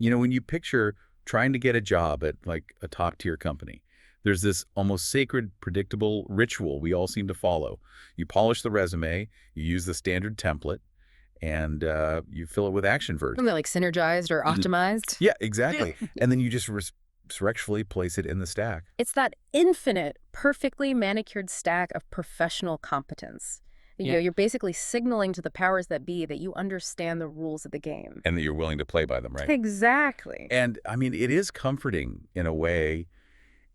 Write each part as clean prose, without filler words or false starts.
When you picture trying to get a job at like a top tier company, there's this almost sacred, predictable ritual we all seem to follow. You polish the resume, you use the standard template, and you fill it with action verbs. Something like synergized or optimized. Yeah, exactly. And then you just resurrectfully place it in the stack. It's that infinite, perfectly manicured stack of professional competence. Yeah. You're basically signaling to the powers that be that you understand the rules of the game. And that you're willing to play by them, right? Exactly. And I mean, it is comforting in a way.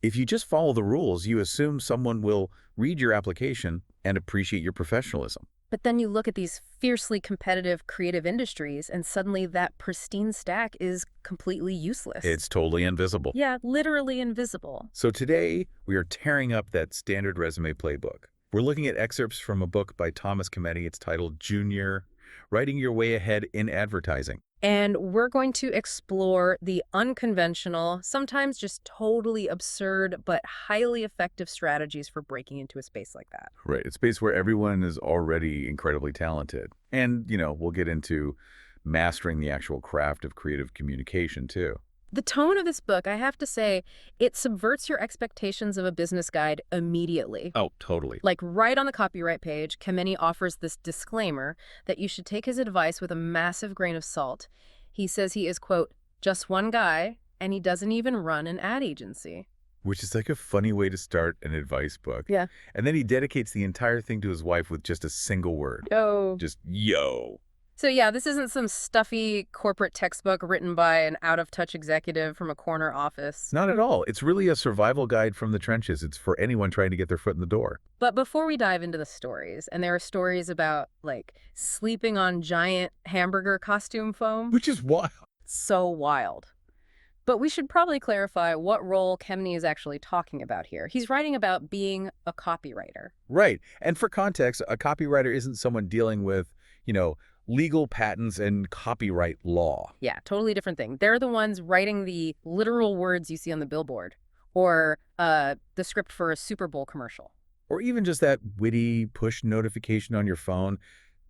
If you just follow the rules, you assume someone will read your application and appreciate your professionalism. But then you look at these fiercely competitive creative industries, and suddenly that pristine stack is completely useless. It's totally invisible. Yeah, literally invisible. So today, we are tearing up that standard resume playbook. We're looking at excerpts from a book by Thomas Kemeny. It's titled Junior, Writing Your Way Ahead in Advertising. And we're going to explore the unconventional, sometimes just totally absurd, but highly effective strategies for breaking into a space like that. Right. A space where everyone is already incredibly talented. And, we'll get into mastering the actual craft of creative communication, too. The tone of this book, I have to say, it subverts your expectations of a business guide immediately. Oh, totally. Like right on the copyright page, Kemeny offers this disclaimer that you should take his advice with a massive grain of salt. He says he is, quote, just one guy, and he doesn't even run an ad agency. Which is like a funny way to start an advice book. Yeah. And then he dedicates the entire thing to his wife with just a single word. Yo. Just yo. So yeah, this isn't some stuffy corporate textbook written by an out-of-touch executive from a corner office. Not at all. It's really a survival guide from the trenches. It's for anyone trying to get their foot in the door. But before we dive into the stories, and there are stories about, like, sleeping on giant hamburger costume foam. Which is wild. So wild. But we should probably clarify what role Kemeny is actually talking about here. He's writing about being a copywriter. Right. And for context, a copywriter isn't someone dealing with, legal patents and copyright law. Yeah, totally different thing. They're the ones writing the literal words you see on the billboard, or the script for a Super Bowl commercial. Or even just that witty push notification on your phone.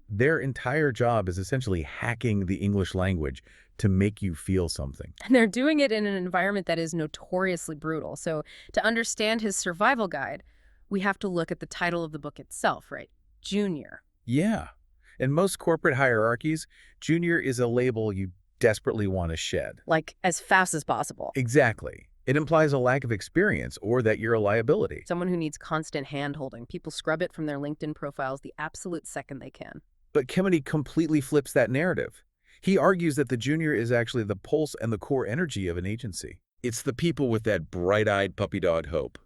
Their entire job is essentially hacking the English language to make you feel something. And they're doing it in an environment that is notoriously brutal. So to understand his survival guide, we have to look at the title of the book itself, right? Junior. Yeah. In most corporate hierarchies, junior is a label you desperately want to shed. Like, as fast as possible. Exactly. It implies a lack of experience or that you're a liability. Someone who needs constant hand-holding. People scrub it from their LinkedIn profiles the absolute second they can. But Kemeny completely flips that narrative. He argues that the junior is actually the pulse and the core energy of an agency. It's the people with that bright-eyed puppy dog hope.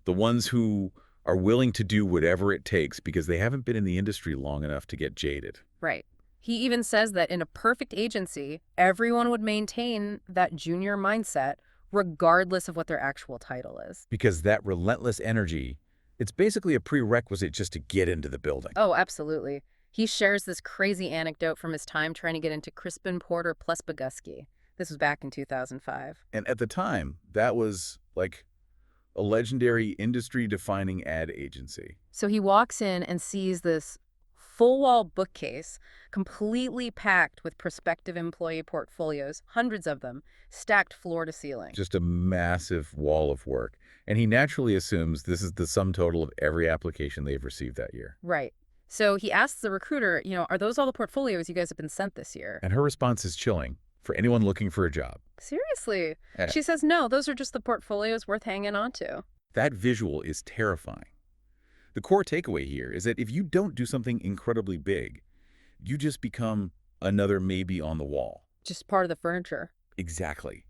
The ones who are willing to do whatever it takes because they haven't been in the industry long enough to get jaded. Right. He even says that in a perfect agency, everyone would maintain that junior mindset regardless of what their actual title is. Because that relentless energy, it's basically a prerequisite just to get into the building. Oh, absolutely. He shares this crazy anecdote from his time trying to get into Crispin Porter plus Bogusky. This was back in 2005. And at the time, that was like a legendary industry-defining ad agency. So he walks in and sees this full-wall bookcase completely packed with prospective employee portfolios, hundreds of them, stacked floor to ceiling. Just a massive wall of work. And he naturally assumes this is the sum total of every application they've received that year. Right. So he asks the recruiter, are those all the portfolios you guys have been sent this year? And her response is chilling for anyone looking for a job. Seriously? Yeah. She says, no, those are just the portfolios worth hanging on to. That visual is terrifying. The core takeaway here is that if you don't do something incredibly big, you just become another maybe on the wall. Just part of the furniture. Exactly.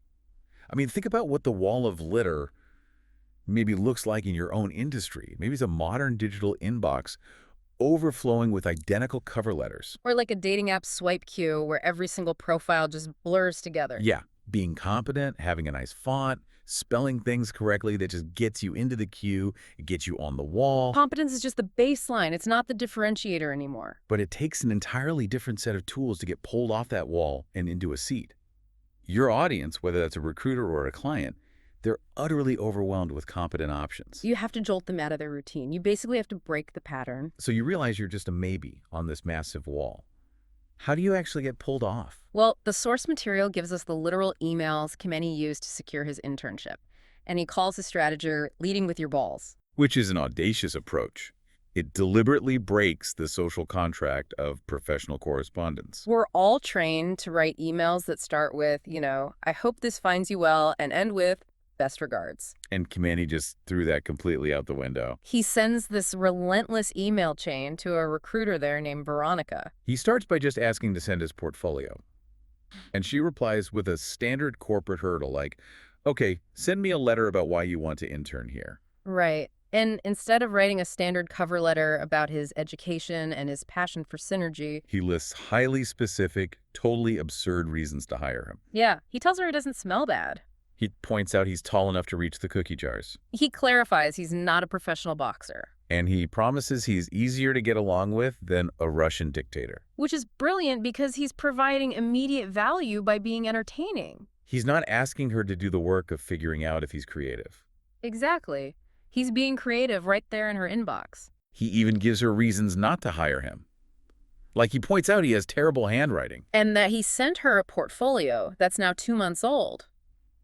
I mean, think about what the wall of litter maybe looks like in your own industry. Maybe it's a modern digital inbox overflowing with identical cover letters. Or like a dating app swipe queue where every single profile just blurs together. Yeah, being competent, having a nice font, spelling things correctly that just gets you into the queue, it gets you on the wall. Competence is just the baseline. It's not the differentiator anymore. But it takes an entirely different set of tools to get pulled off that wall and into a seat. Your audience, whether that's a recruiter or a client, they're utterly overwhelmed with competent options. You have to jolt them out of their routine. You basically have to break the pattern. So you realize you're just a maybe on this massive wall. How do you actually get pulled off? Well, the source material gives us the literal emails Kemeny used to secure his internship, and he calls his strategy leading with your balls. Which is an audacious approach. It deliberately breaks the social contract of professional correspondence. We're all trained to write emails that start with, I hope this finds you well, and end with, best regards. And Kemeny just threw that completely out the window. He sends this relentless email chain to a recruiter there named Veronica. He starts by just asking to send his portfolio. And she replies with a standard corporate hurdle like, okay, send me a letter about why you want to intern here. Right. And instead of writing a standard cover letter about his education and his passion for synergy, He lists highly specific, totally absurd reasons to hire him. yeah, he tells her he doesn't smell bad. He points out he's tall enough to reach the cookie jars. He clarifies he's not a professional boxer, And he promises he's easier to get along with than a Russian dictator. which is brilliant because he's providing immediate value by being entertaining. He's not asking her to do the work of figuring out if he's creative. Exactly. He's being creative right there in her inbox. He even gives her reasons not to hire him. Like he points out he has terrible handwriting. And that he sent her a portfolio that's now 2 months old.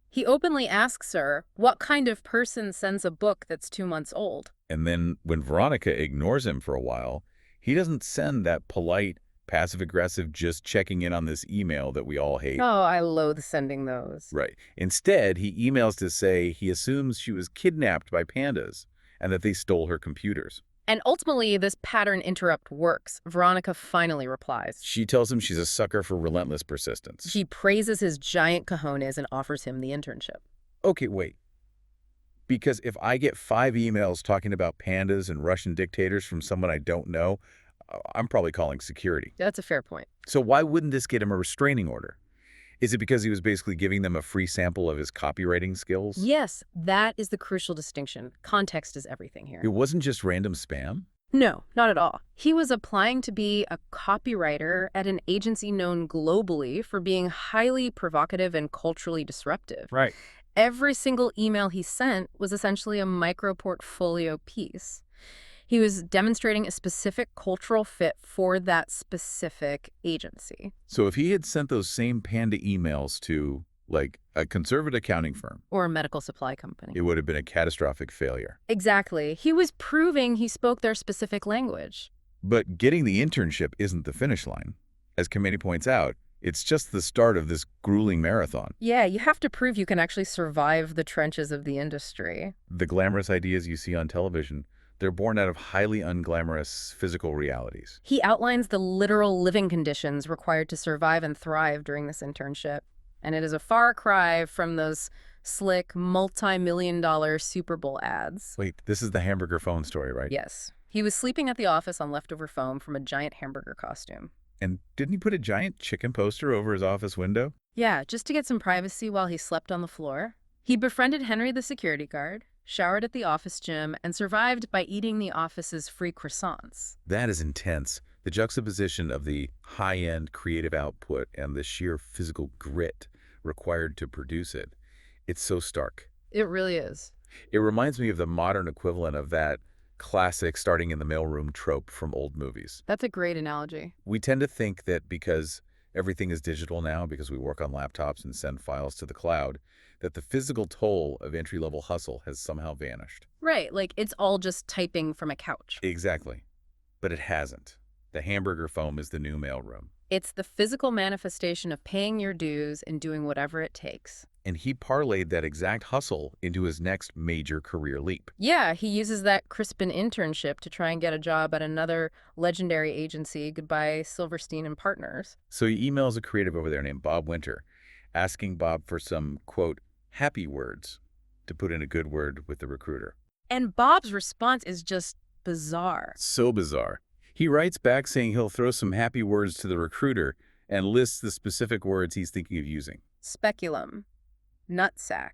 He openly asks her, what kind of person sends a book that's 2 months old? And then when Veronica ignores him for a while, he doesn't send that polite, passive-aggressive, just checking in on this email that we all hate. Oh, I loathe sending those. Right. Instead, he emails to say he assumes she was kidnapped by pandas and that they stole her computers. And ultimately, this pattern interrupt works. Veronica finally replies. She tells him she's a sucker for relentless persistence. She praises his giant cojones and offers him the internship. Okay, wait. Because if I get 5 emails talking about pandas and Russian dictators from someone I don't know, I'm probably calling security. That's a fair point. So why wouldn't this get him a restraining order? Is it because he was basically giving them a free sample of his copywriting skills? Yes, that is the crucial distinction. Context is everything here. It wasn't just random spam? No, not at all. He was applying to be a copywriter at an agency known globally for being highly provocative and culturally disruptive. Right. Every single email he sent was essentially a micro-portfolio piece. He was demonstrating a specific cultural fit for that specific agency. So if he had sent those same panda emails to, like, a conservative accounting firm, Or a medical supply company. it would have been a catastrophic failure. Exactly. He was proving he spoke their specific language. But getting the internship isn't the finish line. As Kemeny points out, it's just the start of this grueling marathon. Yeah, you have to prove you can actually survive the trenches of the industry. The glamorous ideas you see on television, they're born out of highly unglamorous physical realities. He outlines the literal living conditions required to survive and thrive during this internship. And it is a far cry from those slick, multi-million-dollar Super Bowl ads. Wait, this is the hamburger phone story, right? Yes. He was sleeping at the office on leftover foam from a giant hamburger costume. And didn't he put a giant chicken poster over his office window? Yeah, just to get some privacy while he slept on the floor. He befriended Henry the security guard, showered at the office gym, and survived by eating the office's free croissants. That is intense. The juxtaposition of the high-end creative output and the sheer physical grit required to produce it, it's so stark. It really is. It reminds me of the modern equivalent of that classic starting in the mailroom trope from old movies. That's a great analogy. We tend to think that because everything is digital now, because we work on laptops and send files to the cloud, that the physical toll of entry-level hustle has somehow vanished. Right, like it's all just typing from a couch. Exactly. But it hasn't. The hamburger foam is the new mailroom. It's the physical manifestation of paying your dues and doing whatever it takes. And he parlayed that exact hustle into his next major career leap. Yeah, he uses that Crispin internship to try and get a job at another legendary agency, goodbye Silverstein and Partners. So he emails a creative over there named Bob Winter, asking Bob for some, quote, happy words to put in a good word with the recruiter. And Bob's response is just bizarre. So bizarre. He writes back saying he'll throw some happy words to the recruiter and lists the specific words he's thinking of using. Speculum, nutsack,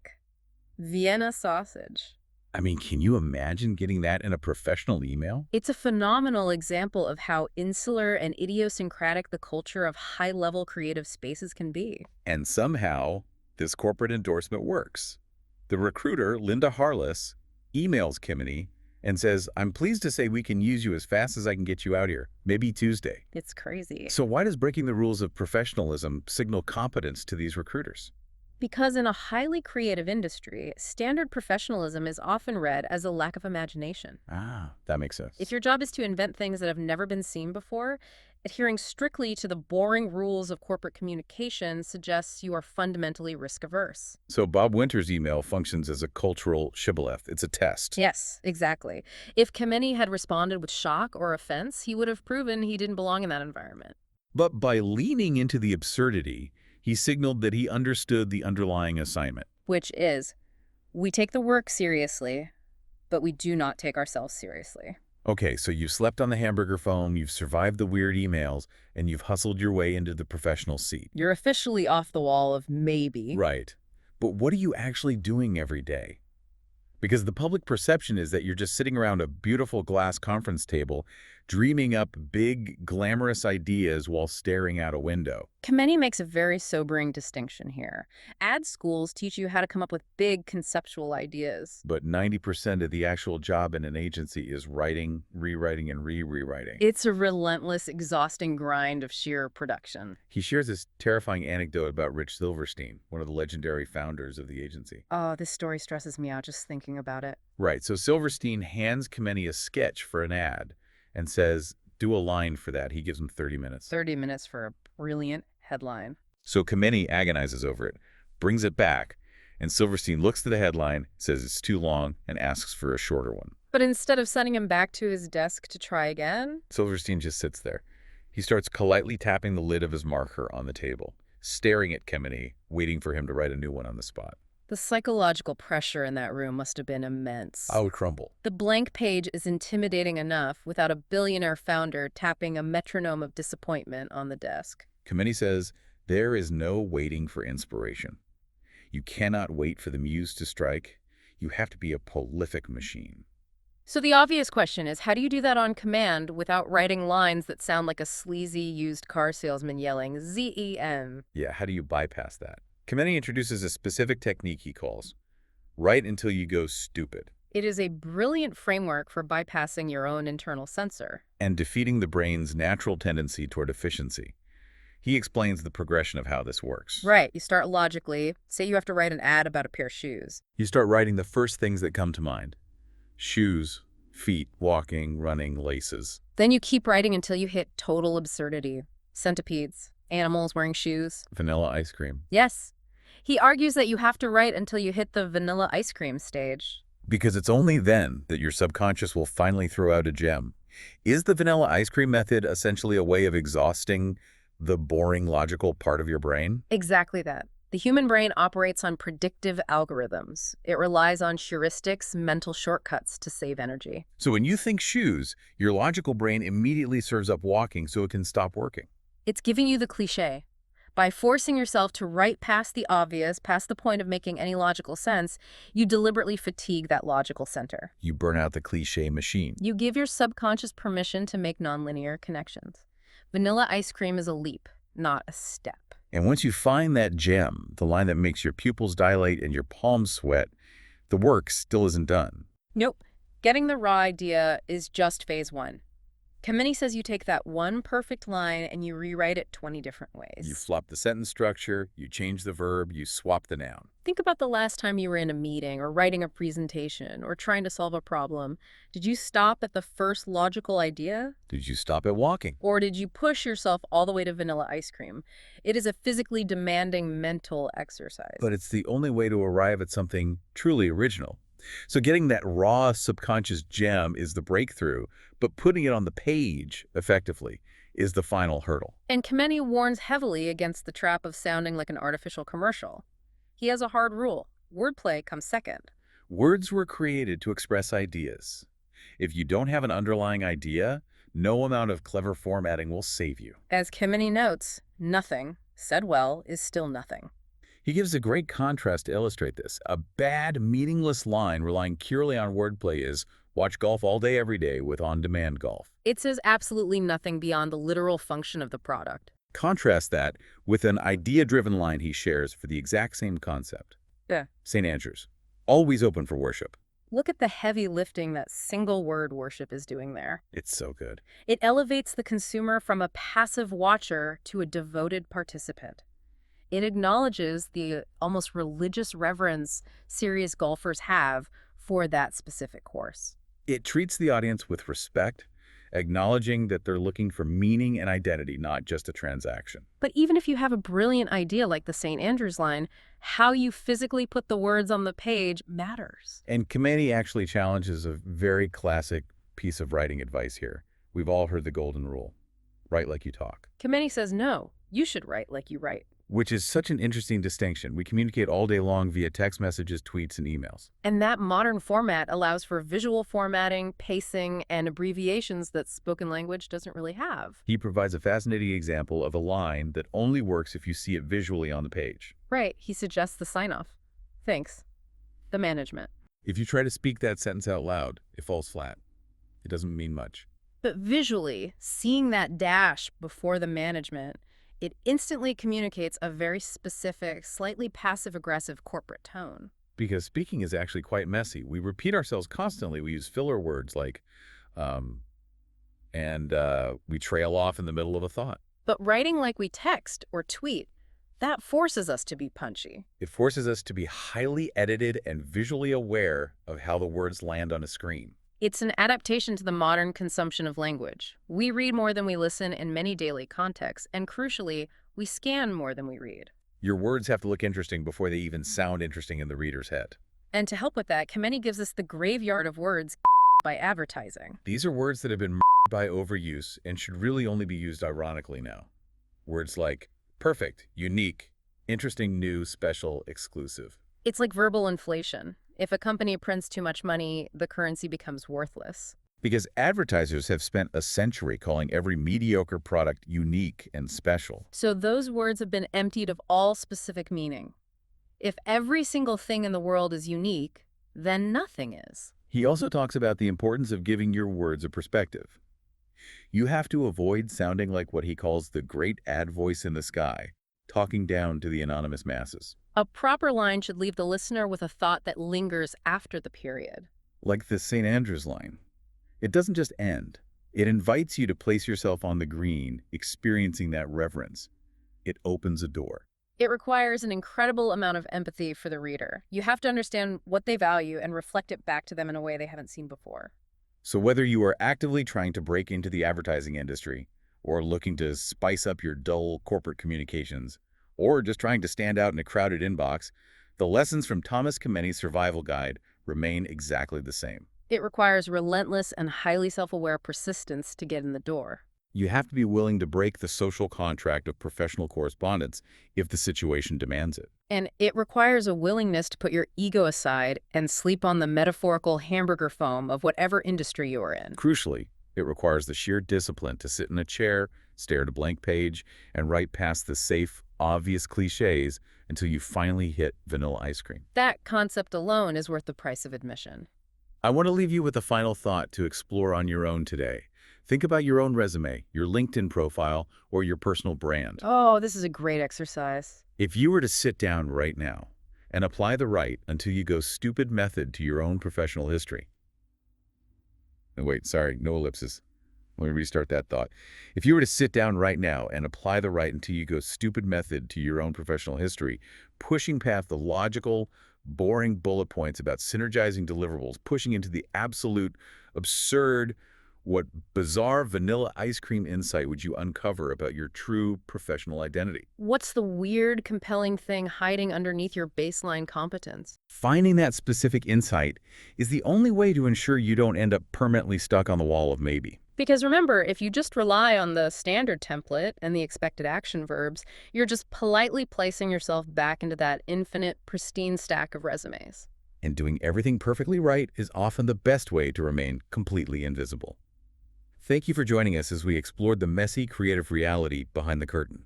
Vienna sausage. I mean, can you imagine getting that in a professional email? It's a phenomenal example of how insular and idiosyncratic the culture of high-level creative spaces can be. And somehow, this corporate endorsement works. The recruiter, Linda Harless, emails Kemeny and says, I'm pleased to say we can use you as fast as I can get you out here, maybe Tuesday. It's crazy. So why does breaking the rules of professionalism signal competence to these recruiters? Because in a highly creative industry, standard professionalism is often read as a lack of imagination. Ah, that makes sense. If your job is to invent things that have never been seen before, adhering strictly to the boring rules of corporate communication suggests you are fundamentally risk-averse. So Bob Winter's email functions as a cultural shibboleth. It's a test. Yes, exactly. If Kemeny had responded with shock or offense, he would have proven he didn't belong in that environment. But by leaning into the absurdity, he signaled that he understood the underlying assignment. Which is, we take the work seriously, but we do not take ourselves seriously. Okay, so you've slept on the hamburger foam, you've survived the weird emails, and you've hustled your way into the professional seat. You're officially off the wall of maybe. Right. But what are you actually doing every day? Because the public perception is that you're just sitting around a beautiful glass conference table, dreaming up big, glamorous ideas while staring out a window. Kemeny makes a very sobering distinction here. Ad schools teach you how to come up with big conceptual ideas. But 90% of the actual job in an agency is writing, rewriting, and rewriting. It's a relentless, exhausting grind of sheer production. He shares this terrifying anecdote about Rich Silverstein, one of the legendary founders of the agency. Oh, this story stresses me out just thinking about it. Right, so Silverstein hands Kemeny a sketch for an ad and says, do a line for that. He gives him 30 minutes. 30 minutes for a brilliant headline. So Kemeny agonizes over it, brings it back, and Silverstein looks at the headline, says it's too long, and asks for a shorter one. But instead of sending him back to his desk to try again, Silverstein just sits there. He starts politely tapping the lid of his marker on the table, staring at Kemeny, waiting for him to write a new one on the spot. the psychological pressure in that room must have been immense. I would crumble. The blank page is intimidating enough without a billionaire founder tapping a metronome of disappointment on the desk. Kemeny says, there is no waiting for inspiration. You cannot wait for the muse to strike. You have to be a prolific machine. So the obvious question is, how do you do that on command without writing lines that sound like a sleazy used car salesman yelling ZEM? Yeah, how do you bypass that? Kemeny introduces a specific technique he calls, write until you go stupid, It is a brilliant framework for bypassing your own internal censor. and defeating the brain's natural tendency toward efficiency. He explains the progression of how this works. Right, you start logically. Say you have to write an ad about a pair of shoes. You start writing the first things that come to mind. Shoes, feet, walking, running, laces. Then you keep writing until you hit total absurdity. Centipedes, animals wearing shoes. Vanilla ice cream. Yes. He argues that you have to write until you hit the vanilla ice cream stage. Because it's only then that your subconscious will finally throw out a gem. Is the vanilla ice cream method essentially a way of exhausting the boring logical part of your brain? Exactly that. The human brain operates on predictive algorithms. It relies on heuristics, mental shortcuts to save energy. So when you think shoes, your logical brain immediately serves up walking so it can stop working. It's giving you the cliche. By forcing yourself to write past the obvious, past the point of making any logical sense, you deliberately fatigue that logical center. You burn out the cliche machine. You give your subconscious permission to make nonlinear connections. Vanilla ice cream is a leap, not a step. And once you find that gem, the line that makes your pupils dilate and your palms sweat, the work still isn't done. Nope. Getting the raw idea is just phase one. Kemeny says you take that one perfect line and you rewrite it 20 different ways. You flop the sentence structure, you change the verb, you swap the noun. Think about the last time you were in a meeting or writing a presentation or trying to solve a problem. Did you stop at the first logical idea? Did you stop at walking? Or did you push yourself all the way to vanilla ice cream? It is a physically demanding mental exercise. But it's the only way to arrive at something truly original. So getting that raw subconscious gem is the breakthrough, but putting it on the page effectively is the final hurdle. And Kemeny warns heavily against the trap of sounding like an artificial commercial. He has a hard rule. Wordplay comes second. Words were created to express ideas. If you don't have an underlying idea, no amount of clever formatting will save you. As Kemeny notes, nothing, said well, is still nothing. He gives a great contrast to illustrate this. A bad, meaningless line relying purely on wordplay is, watch golf all day every day with on-demand golf. It says absolutely nothing beyond the literal function of the product. Contrast that with an idea-driven line he shares for the exact same concept. Yeah. St. Andrews, always open for worship. Look at the heavy lifting that single word worship is doing there. It's so good. It elevates the consumer from a passive watcher to a devoted participant. It acknowledges the almost religious reverence serious golfers have for that specific course. It treats the audience with respect, acknowledging that they're looking for meaning and identity, not just a transaction. But even if you have a brilliant idea like the St. Andrews line, how you physically put the words on the page matters. And Kemeny actually challenges a very classic piece of writing advice here. We've all heard the golden rule: write like you talk. Kemeny says no, you should write like you write. Which is such an interesting distinction. We communicate all day long via text messages, tweets, and emails. And that modern format allows for visual formatting, pacing, and abbreviations that spoken language doesn't really have. He provides a fascinating example of a line that only works if you see it visually on the page. Right, he suggests the sign-off. Thanks. The management. If you try to speak that sentence out loud, it falls flat. It doesn't mean much. But visually, seeing that dash before the management, it instantly communicates a very specific, slightly passive-aggressive corporate tone. Because speaking is actually quite messy. We repeat ourselves constantly. We use filler words like, we trail off in the middle of a thought. But writing like we text or tweet, that forces us to be punchy. It forces us to be highly edited and visually aware of how the words land on a screen. It's an adaptation to the modern consumption of language. We read more than we listen in many daily contexts, and crucially, we scan more than we read. Your words have to look interesting before they even sound interesting in the reader's head. And to help with that, Kemeny gives us the graveyard of words by advertising. These are words that have been by overuse and should really only be used ironically now. Words like perfect, unique, interesting, new, special, exclusive. It's like verbal inflation. If a company prints too much money, the currency becomes worthless. Because advertisers have spent a century calling every mediocre product unique and special. So those words have been emptied of all specific meaning. If every single thing in the world is unique, then nothing is. He also talks about the importance of giving your words a perspective. You have to avoid sounding like what he calls the great ad voice in the sky, talking down to the anonymous masses. A proper line should leave the listener with a thought that lingers after the period. Like the St. Andrews line. It doesn't just end. It invites you to place yourself on the green, experiencing that reverence. It opens a door. It requires an incredible amount of empathy for the reader. You have to understand what they value and reflect it back to them in a way they haven't seen before. So whether you are actively trying to break into the advertising industry, or looking to spice up your dull corporate communications, or just trying to stand out in a crowded inbox, the lessons from Thomas Kemeny's survival guide remain exactly the same. It requires relentless and highly self-aware persistence to get in the door. You have to be willing to break the social contract of professional correspondence if the situation demands it. And it requires a willingness to put your ego aside and sleep on the metaphorical hamburger foam of whatever industry you are in. Crucially, it requires the sheer discipline to sit in a chair, stare at a blank page, and write past the safe, obvious cliches until you finally hit vanilla ice cream. That concept alone is worth the price of admission. I want to leave you with a final thought to explore on your own today. Think about your own resume, your LinkedIn profile, or your personal brand. Oh, this is a great exercise. If you were to sit down right now and apply the write until you go stupid method to your own professional history. And wait, sorry, no ellipses. Let me restart that thought. If you were to sit down right now and apply the write until you go stupid method to your own professional history, pushing past the logical, boring bullet points about synergizing deliverables, pushing into the absolute absurd, what bizarre vanilla ice cream insight would you uncover about your true professional identity? What's the weird, compelling thing hiding underneath your baseline competence? Finding that specific insight is the only way to ensure you don't end up permanently stuck on the wall of maybe. Because remember, if you just rely on the standard template and the expected action verbs, you're just politely placing yourself back into that infinite, pristine stack of resumes. And doing everything perfectly right is often the best way to remain completely invisible. Thank you for joining us as we explored the messy, creative reality behind the curtain.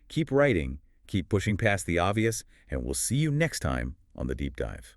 Keep writing, keep pushing past the obvious, and we'll see you next time on The Deep Dive.